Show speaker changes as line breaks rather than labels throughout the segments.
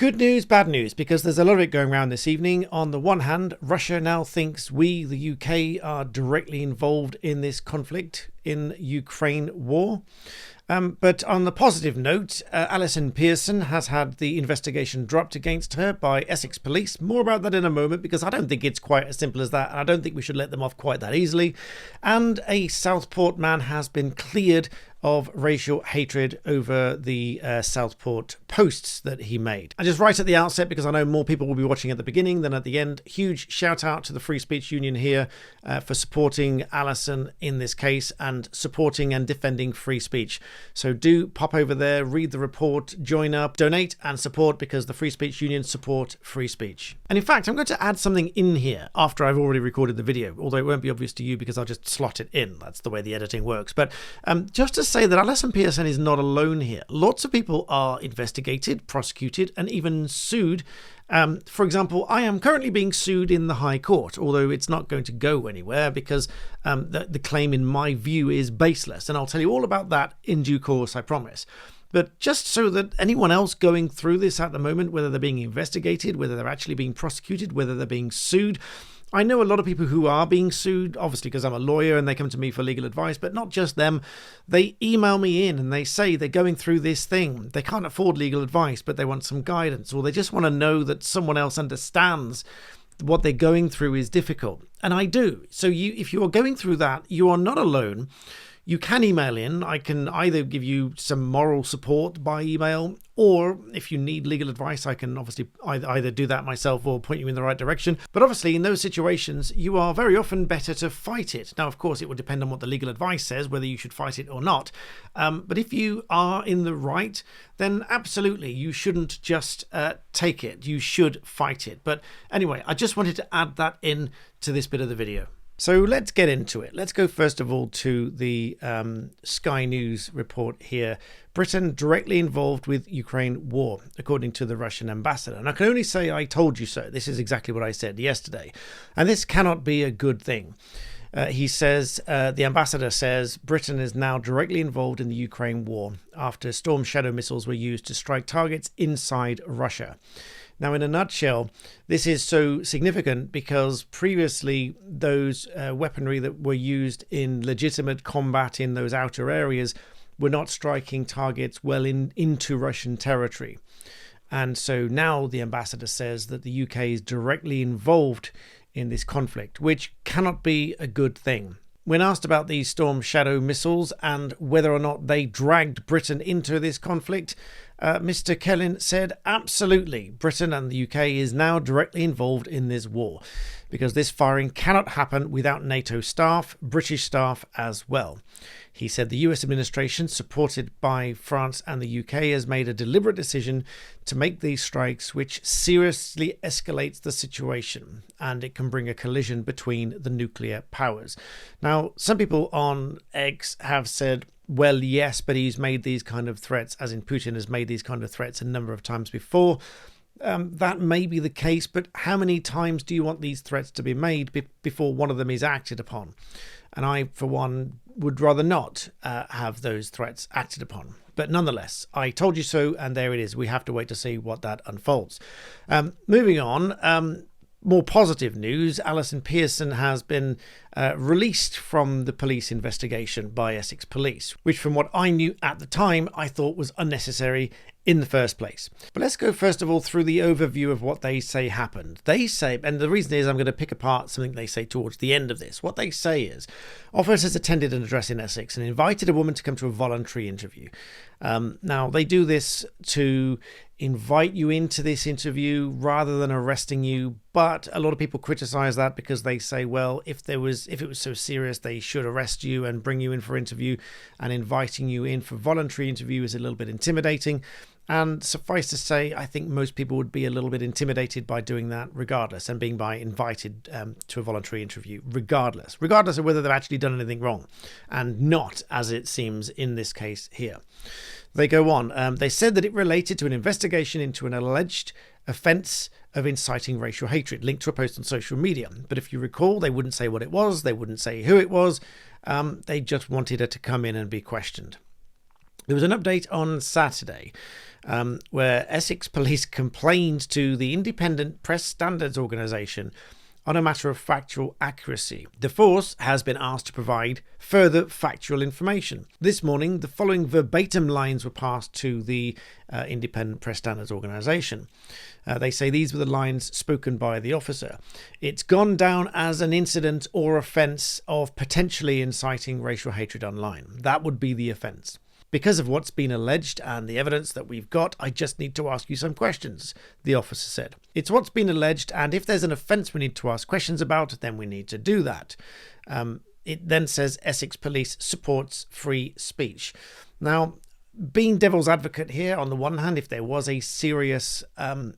Good news, bad news, because there's a lot of it going around this evening. On the one hand, Russia now thinks we, the UK, are directly involved in this conflict in Ukraine war. But on the positive note, Allison Pearson has had the investigation dropped against her by Essex Police. More about that in a moment, because I don't think it's quite as simple as that. And I don't think we should let them off quite that easily. And a Southport man has been cleared of racial hatred over the Southport posts that he made. And just right at the outset, because I know more people will be watching at the beginning than at the end, huge shout out to the Free Speech Union here for supporting Allison in this case and supporting and defending free speech. So do pop over there, read the report, join up, donate and support, because the Free Speech Union support free speech. And in fact, I'm going to add something in here after I've already recorded the video, although it won't be obvious to you because I'll just slot it in. That's the way the editing works. But just to say that Allison Pearson is not alone here. Lots of people are investigated, prosecuted, and even sued. For example, I am currently being sued in the High Court, although it's not going to go anywhere because the claim, in my view, is baseless. And I'll tell you all about that in due course, I promise. But just so that anyone else going through this at the moment, whether they're being investigated, whether they're actually being prosecuted, whether they're being sued, I know a lot of people who are being sued, obviously because I'm a lawyer and they come to me for legal advice, but not just them. They email me in and they say they're going through this thing. They can't afford legal advice, but they want some guidance, or they just want to know that someone else understands what they're going through is difficult. And I do. So if you are going through that, you are not alone. You can email in. I can either give you some moral support by email, or if you need legal advice, I can obviously either do that myself or point you in the right direction. But obviously in those situations, you are very often better to fight it. Now, of course, it would depend on what the legal advice says, whether you should fight it or not. But if you are in the right, then absolutely, you shouldn't just take it. You should fight it. But anyway, I just wanted to add that in to this bit of the video. So let's get into it. Let's go first of all to the Sky News report here. Britain directly involved with Ukraine war, according to the Russian ambassador. And I can only say I told you so. This is exactly what I said yesterday. And this cannot be a good thing. He says, the ambassador says, Britain is now directly involved in the Ukraine war after Storm Shadow missiles were used to strike targets inside Russia. Now, in a nutshell, this is so significant because previously those weaponry that were used in legitimate combat in those outer areas were not striking targets well into Russian territory. And so now the ambassador says that the UK is directly involved in this conflict, which cannot be a good thing. When asked about these Storm Shadow missiles and whether or not they dragged Britain into this conflict, Mr. Kellin said, absolutely, Britain and the UK is now directly involved in this war because this firing cannot happen without NATO staff, British staff as well. He said the US administration, supported by France and the UK, has made a deliberate decision to make these strikes, which seriously escalates the situation, and it can bring a collision between the nuclear powers. Now, some people on X have said, well, yes, but he's made these kind of threats, as in Putin has made these kind of threats a number of times before. That may be the case, but how many times do you want these threats to be made before one of them is acted upon? And I, for one, would rather not have those threats acted upon. But nonetheless, I told you so, and there it is. We have to wait to see what that unfolds. Moving on, more positive news. Allison Pearson has been released from the police investigation by Essex Police, which from what I knew at the time, I thought was unnecessary in the first place. But let's go first of all through the overview of what they say happened. They say, and the reason is I'm going to pick apart something they say towards the end of this. What they say is, officers attended an address in Essex and invited a woman to come to a voluntary interview. Now, they do this to invite you into this interview rather than arresting you, but a lot of people criticize that because they say, well, if it was so serious, they should arrest you and bring you in for interview, and inviting you in for voluntary interview is a little bit intimidating. And suffice to say, I think most people would be a little bit intimidated by doing that regardless, and being invited to a voluntary interview regardless of whether they've actually done anything wrong, and not as it seems in this case here. They go on. They said that it related to an investigation into an alleged offence of inciting racial hatred linked to a post on social media. But if you recall, they wouldn't say what it was. They wouldn't say who it was. They just wanted her to come in and be questioned. There was an update on Saturday where Essex Police complained to the Independent Press Standards Organisation on a matter of factual accuracy. The force has been asked to provide further factual information. This morning, the following verbatim lines were passed to the Independent Press Standards Organisation. They say these were the lines spoken by the officer. It's gone down as an incident or offence of potentially inciting racial hatred online. That would be the offence. Because of what's been alleged and the evidence that we've got, I just need to ask you some questions, the officer said. It's what's been alleged, and if there's an offence we need to ask questions about, then we need to do that. It then says Essex Police supports free speech. Now, being devil's advocate here, on the one hand, if there was a serious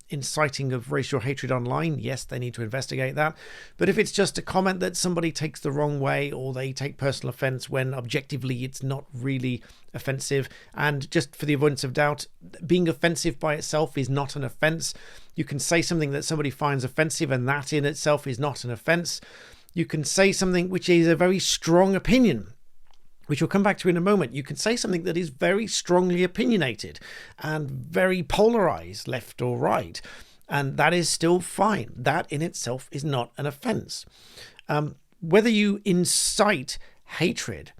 inciting of racial hatred online, yes, they need to investigate that. But if it's just a comment that somebody takes the wrong way or they take personal offence when objectively it's not really offensive, and just for the avoidance of doubt, being offensive by itself is not an offence. You can say something that somebody finds offensive and that in itself is not an offence. You can say something which is a very strong opinion, which we'll come back to in a moment. You can say something that is very strongly opinionated and very polarised, left or right, and that is still fine. That in itself is not an offence. Whether you incite hatred,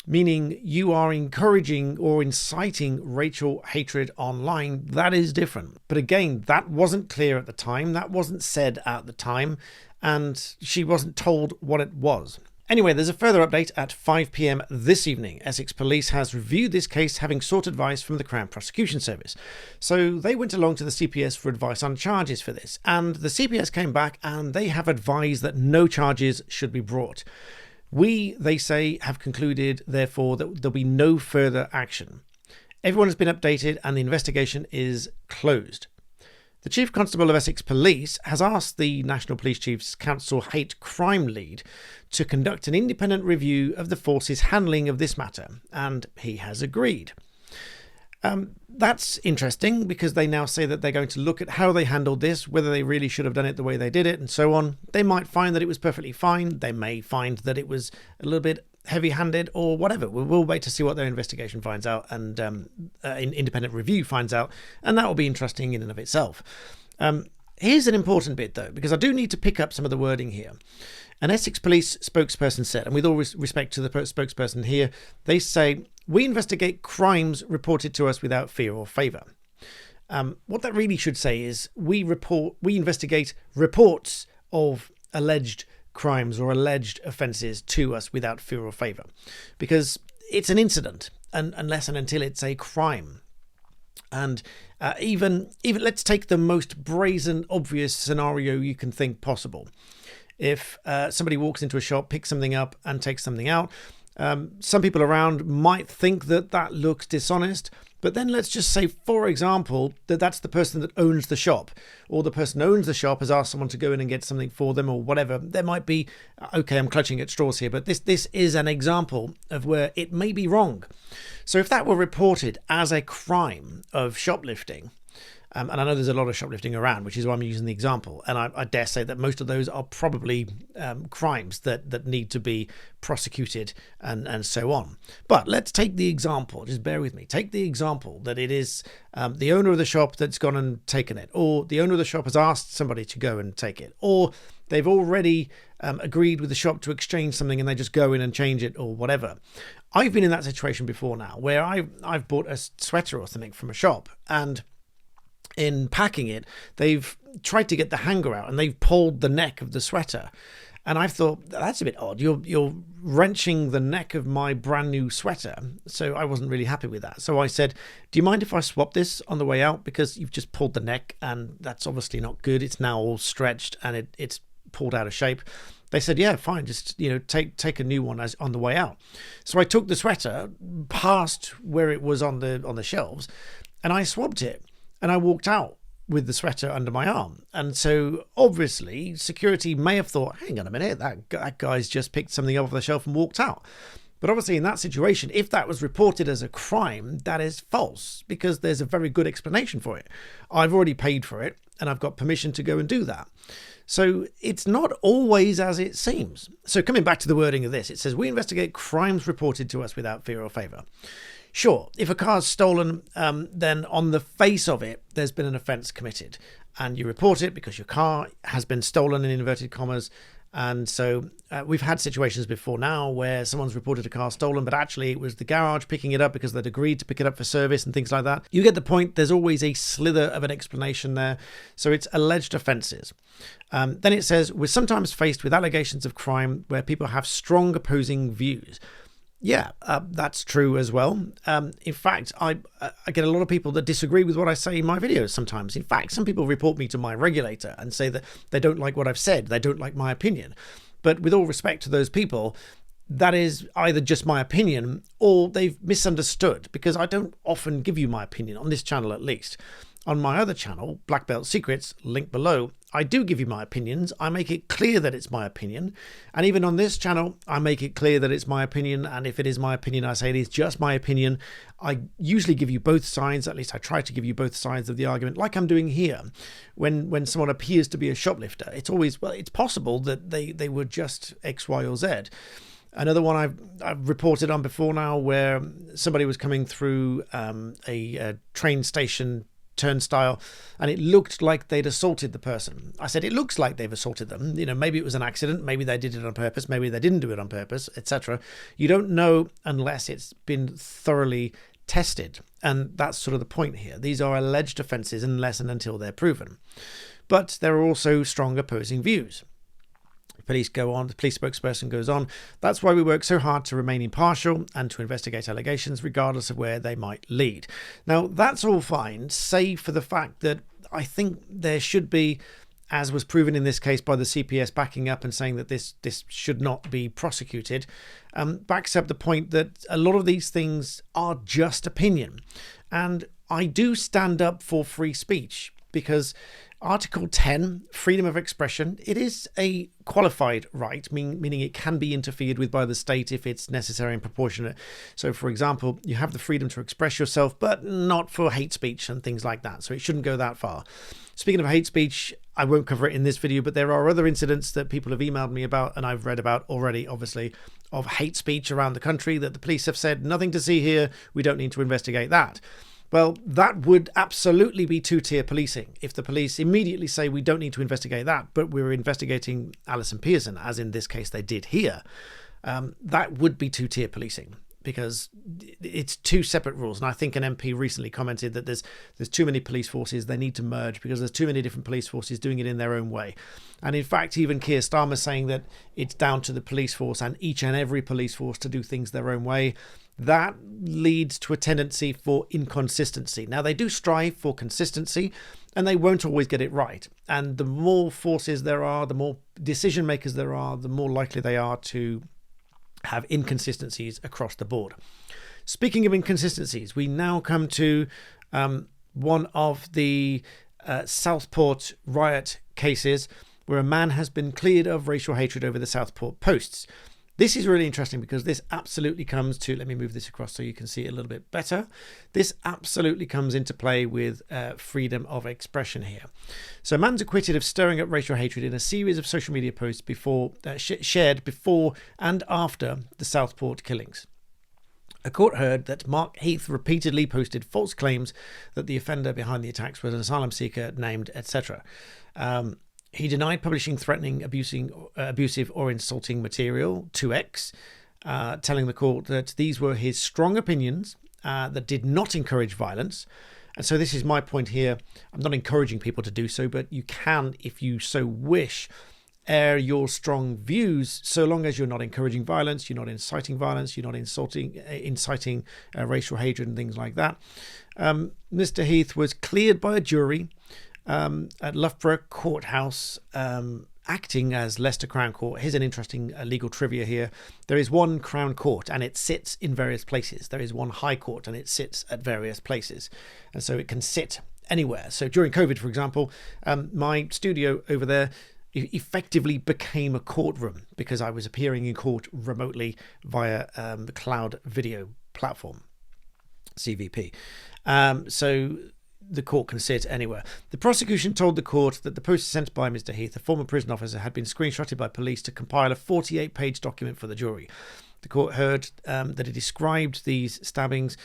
meaning you are encouraging or inciting racial hatred online, that is different. But again, that wasn't clear at the time, that wasn't said at the time, and she wasn't told what it was. Anyway, there's a further update at 5 p.m. this evening. Essex Police has reviewed this case, having sought advice from the Crown Prosecution Service. So they went along to the CPS for advice on charges for this, and the CPS came back and they have advised that no charges should be brought. We, they say, have concluded, therefore, that there'll be no further action. Everyone has been updated and the investigation is closed. The Chief Constable of Essex Police has asked the National Police Chiefs Council Hate Crime Lead to conduct an independent review of the force's handling of this matter, and he has agreed. That's interesting because they now say that they're going to look at how they handled this, whether they really should have done it the way they did it, and so on. They might find that it was perfectly fine. They may find that it was a little bit heavy-handed or whatever. We'll wait to see what their investigation finds out and independent review finds out, and that will be interesting in and of itself. Here's an important bit, though, because I do need to pick up some of the wording here. An Essex Police spokesperson said, and with all respect to the spokesperson here, they say, "We investigate crimes reported to us without fear or favour." What that really should say is we investigate reports of alleged crimes or alleged offences to us without fear or favour, because it's an incident, and unless and until it's a crime. And even let's take the most brazen, obvious scenario you can think possible. If somebody walks into a shop, picks something up and takes something out, some people around might think that that looks dishonest, but then let's just say, for example, that that's the person that owns the shop, or the person who owns the shop has asked someone to go in and get something for them or whatever. There might be, okay, I'm clutching at straws here, but this is an example of where it may be wrong. So if that were reported as a crime of shoplifting, and I know there's a lot of shoplifting around, which is why I'm using the example. And I dare say that most of those are probably crimes that need to be prosecuted and so on. But let's take the example. Just bear with me. Take the example that it is the owner of the shop that's gone and taken it, or the owner of the shop has asked somebody to go and take it, or they've already agreed with the shop to exchange something and they just go in and change it or whatever. I've been in that situation before now, where I've bought a sweater or something from a shop, and in packing it, they've tried to get the hanger out and they've pulled the neck of the sweater. And I thought, that's a bit odd. You're wrenching the neck of my brand new sweater. So I wasn't really happy with that. So I said, do you mind if I swap this on the way out? Because you've just pulled the neck and that's obviously not good. It's now all stretched and it's pulled out of shape. They said, yeah, fine, just take a new one as on the way out. So I took the sweater past where it was on the shelves and I swapped it. And I walked out with the sweater under my arm. And so obviously security may have thought, hang on a minute, that guy's just picked something off the shelf and walked out. But obviously in that situation, if that was reported as a crime, that is false, because there's a very good explanation for it. I've already paid for it and I've got permission to go and do that. So it's not always as it seems. So coming back to the wording of this, it says, we investigate crimes reported to us without fear or favour. Sure, if a car's stolen, then on the face of it, there's been an offence committed, and you report it because your car has been stolen, in inverted commas. And so we've had situations before now where someone's reported a car stolen, but actually it was the garage picking it up because they'd agreed to pick it up for service and things like that. You get the point. There's always a slither of an explanation there. So it's alleged offences. Then it says, we're sometimes faced with allegations of crime where people have strong opposing views. Yeah, that's true as well. In fact, I get a lot of people that disagree with what I say in my videos sometimes. In fact, some people report me to my regulator and say that they don't like what I've said. They don't like my opinion. But with all respect to those people, that is either just my opinion or they've misunderstood, because I don't often give you my opinion, on this channel at least. On my other channel, Black Belt Secrets, link below, I do give you my opinions. I make it clear that it's my opinion. And even on this channel, I make it clear that it's my opinion. And if it is my opinion, I say it is just my opinion. I usually give you both sides. At least I try to give you both sides of the argument, like I'm doing here. When someone appears to be a shoplifter, it's always, well, it's possible that they were just X, Y, or Z. Another one I've reported on before now, where somebody was coming through a train station turnstile, and it looked like they'd assaulted the person. I said, it looks like they've assaulted them. You know, maybe it was an accident, maybe they did it on purpose, maybe they didn't do it on purpose, etc. You don't know unless it's been thoroughly tested. And that's sort of the point here. These are alleged offences unless and until they're proven. But there are also strong opposing views. Police go on, the police spokesperson goes on, that's why we work so hard to remain impartial and to investigate allegations regardless of where they might lead. Now, that's all fine, save for the fact that I think there should be, as was proven in this case by the CPS backing up and saying that this should not be prosecuted, backs up the point that a lot of these things are just opinion. And I do stand up for free speech, because Article 10, freedom of expression, it is a qualified right, meaning it can be interfered with by the state if it's necessary and proportionate. So, for example, you have the freedom to express yourself, but not for hate speech and things like that. So it shouldn't go that far. Speaking of hate speech, I won't cover it in this video, but there are other incidents that people have emailed me about, and I've read about already, obviously, of hate speech around the country that the police have said, nothing to see here, we don't need to investigate that. Well, that would absolutely be two-tier policing. If the police immediately say we don't need to investigate that, but we're investigating Allison Pearson, as in this case they did here, that would be two-tier policing, because it's two separate rules. And I think an MP recently commented that there's too many police forces, they need to merge because there's too many different police forces doing it in their own way. And in fact, even Keir Starmer saying that it's down to the police force and each and every police force to do things their own way. That leads to a tendency for inconsistency. Now, they do strive for consistency, and they won't always get it right. And the more forces there are, the more decision makers there are, the more likely they are to have inconsistencies across the board. Speaking of inconsistencies, we now come to one of the Southport Riot cases where a man has been cleared of racial hatred over the Southport posts. This is really interesting because this absolutely comes to, let me move this across so you can see it a little bit better. This absolutely comes into play with freedom of expression here. So a man's acquitted of stirring up racial hatred in a series of social media posts shared before and after the Southport killings. A court heard that Mark Heath repeatedly posted false claims that the offender behind the attacks was an asylum seeker named, etc. He denied publishing threatening, abusive or insulting material to X, telling the court that these were his strong opinions that did not encourage violence. And so this is my point here. I'm not encouraging people to do so, but you can, if you so wish, air your strong views so long as you're not encouraging violence, you're not inciting violence, you're not inciting racial hatred and things like that. Mr. Heath was cleared by a jury at Loughborough Courthouse, acting as Leicester Crown Court. Here's an interesting legal trivia here. There is one Crown Court and it sits in various places. There is one High Court and it sits at various places. And so it can sit anywhere. So during COVID, for example, my studio over there effectively became a courtroom because I was appearing in court remotely via the cloud video platform, CVP. So the court can sit anywhere. The prosecution told the court that the post sent by Mr. Heath, a former prison officer, had been screenshotted by police to compile a 48-page document for the jury. The court heard that he described these stabbings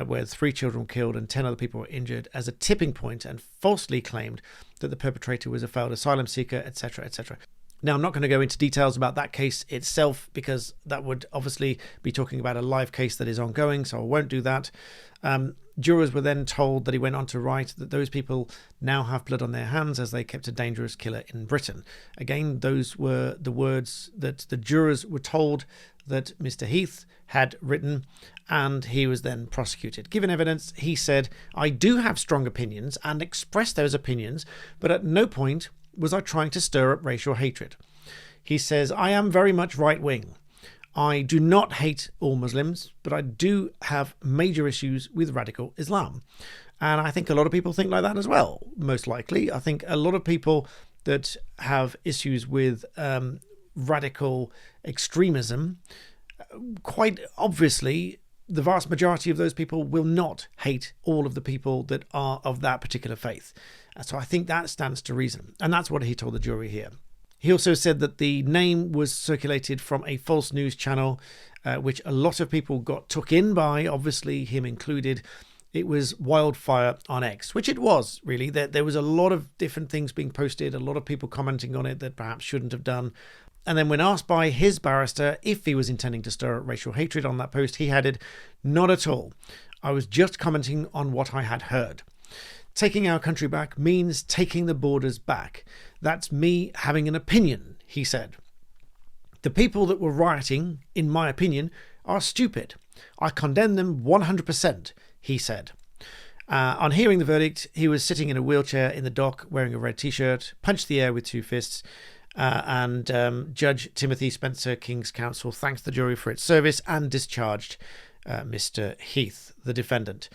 where 3 children were killed and 10 other people were injured as a tipping point, and falsely claimed that the perpetrator was a failed asylum seeker, etc., etc. Now, I'm not going to go into details about that case itself because that would obviously be talking about a live case that is ongoing, so I won't do that. Jurors were then told that he went on to write that those people now have blood on their hands as they kept a dangerous killer in Britain. Again, those were the words that the jurors were told that Mr. Heath had written, and he was then prosecuted. Given evidence, he said, "I do have strong opinions and express those opinions, but at no point was I trying to stir up racial hatred." He says, "I am very much right-wing. I do not hate all Muslims, but I do have major issues with radical Islam." And I think a lot of people think like that as well, most likely. I think a lot of people that have issues with radical extremism, quite obviously, the vast majority of those people will not hate all of the people that are of that particular faith. So I think that stands to reason. And that's what he told the jury here. He also said that the name was circulated from a false news channel, which a lot of people got took in by, obviously him included. It was Wildfire on X, which it was, really. There was a lot of different things being posted, a lot of people commenting on it that perhaps shouldn't have done. And then when asked by his barrister if he was intending to stir up racial hatred on that post, he added, "Not at all. I was just commenting on what I had heard. Taking our country back means taking the borders back. That's me having an opinion," he said. "The people that were rioting, in my opinion, are stupid. I condemn them 100%, he said. On hearing the verdict, he was sitting in a wheelchair in the dock wearing a red t-shirt, punched the air with 2 fists, and Judge Timothy Spencer, King's Counsel, thanked the jury for its service and discharged Mr. Heath, the defendant.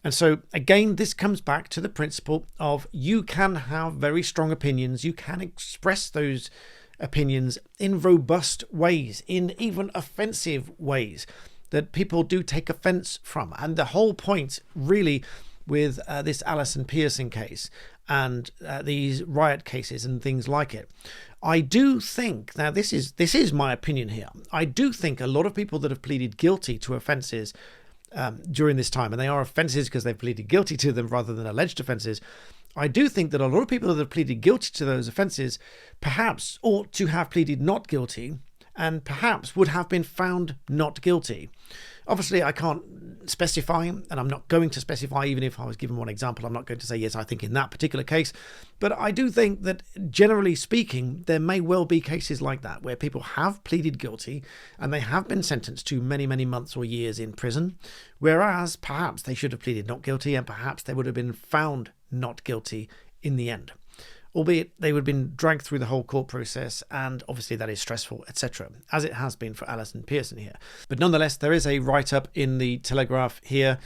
And so, again, this comes back to the principle of you can have very strong opinions. You can express those opinions in robust ways, in even offensive ways that people do take offense from. And the whole point, really, with this Allison Pearson case and these riot cases and things like it, I do think, now this is my opinion here, I do think a lot of people that have pleaded guilty to offences during this time, and they are offences because they've pleaded guilty to them rather than alleged offences, I do think that a lot of people that have pleaded guilty to those offences perhaps ought to have pleaded not guilty and perhaps would have been found not guilty. Obviously, I can't specify, and I'm not going to specify, even if I was given one example, I'm not going to say, yes, I think in that particular case. But I do think that, generally speaking, there may well be cases like that, where people have pleaded guilty and they have been sentenced to many, many months or years in prison, whereas perhaps they should have pleaded not guilty and perhaps they would have been found not guilty in the end. Albeit they would have been dragged through the whole court process, and obviously that is stressful, etc., as it has been for Allison Pearson here. But nonetheless, there is a write-up in the Telegraph here.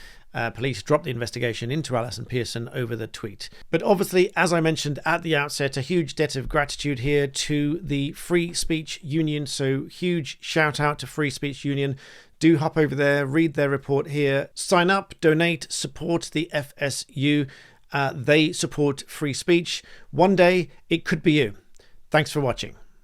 Police dropped the investigation into Allison Pearson over the tweet. But obviously, as I mentioned at the outset, a huge debt of gratitude here to the Free Speech Union. So huge shout out to Free Speech Union. Do hop over there, read their report here, sign up, donate, support the FSU. They support free speech. One day, it could be you. Thanks for watching.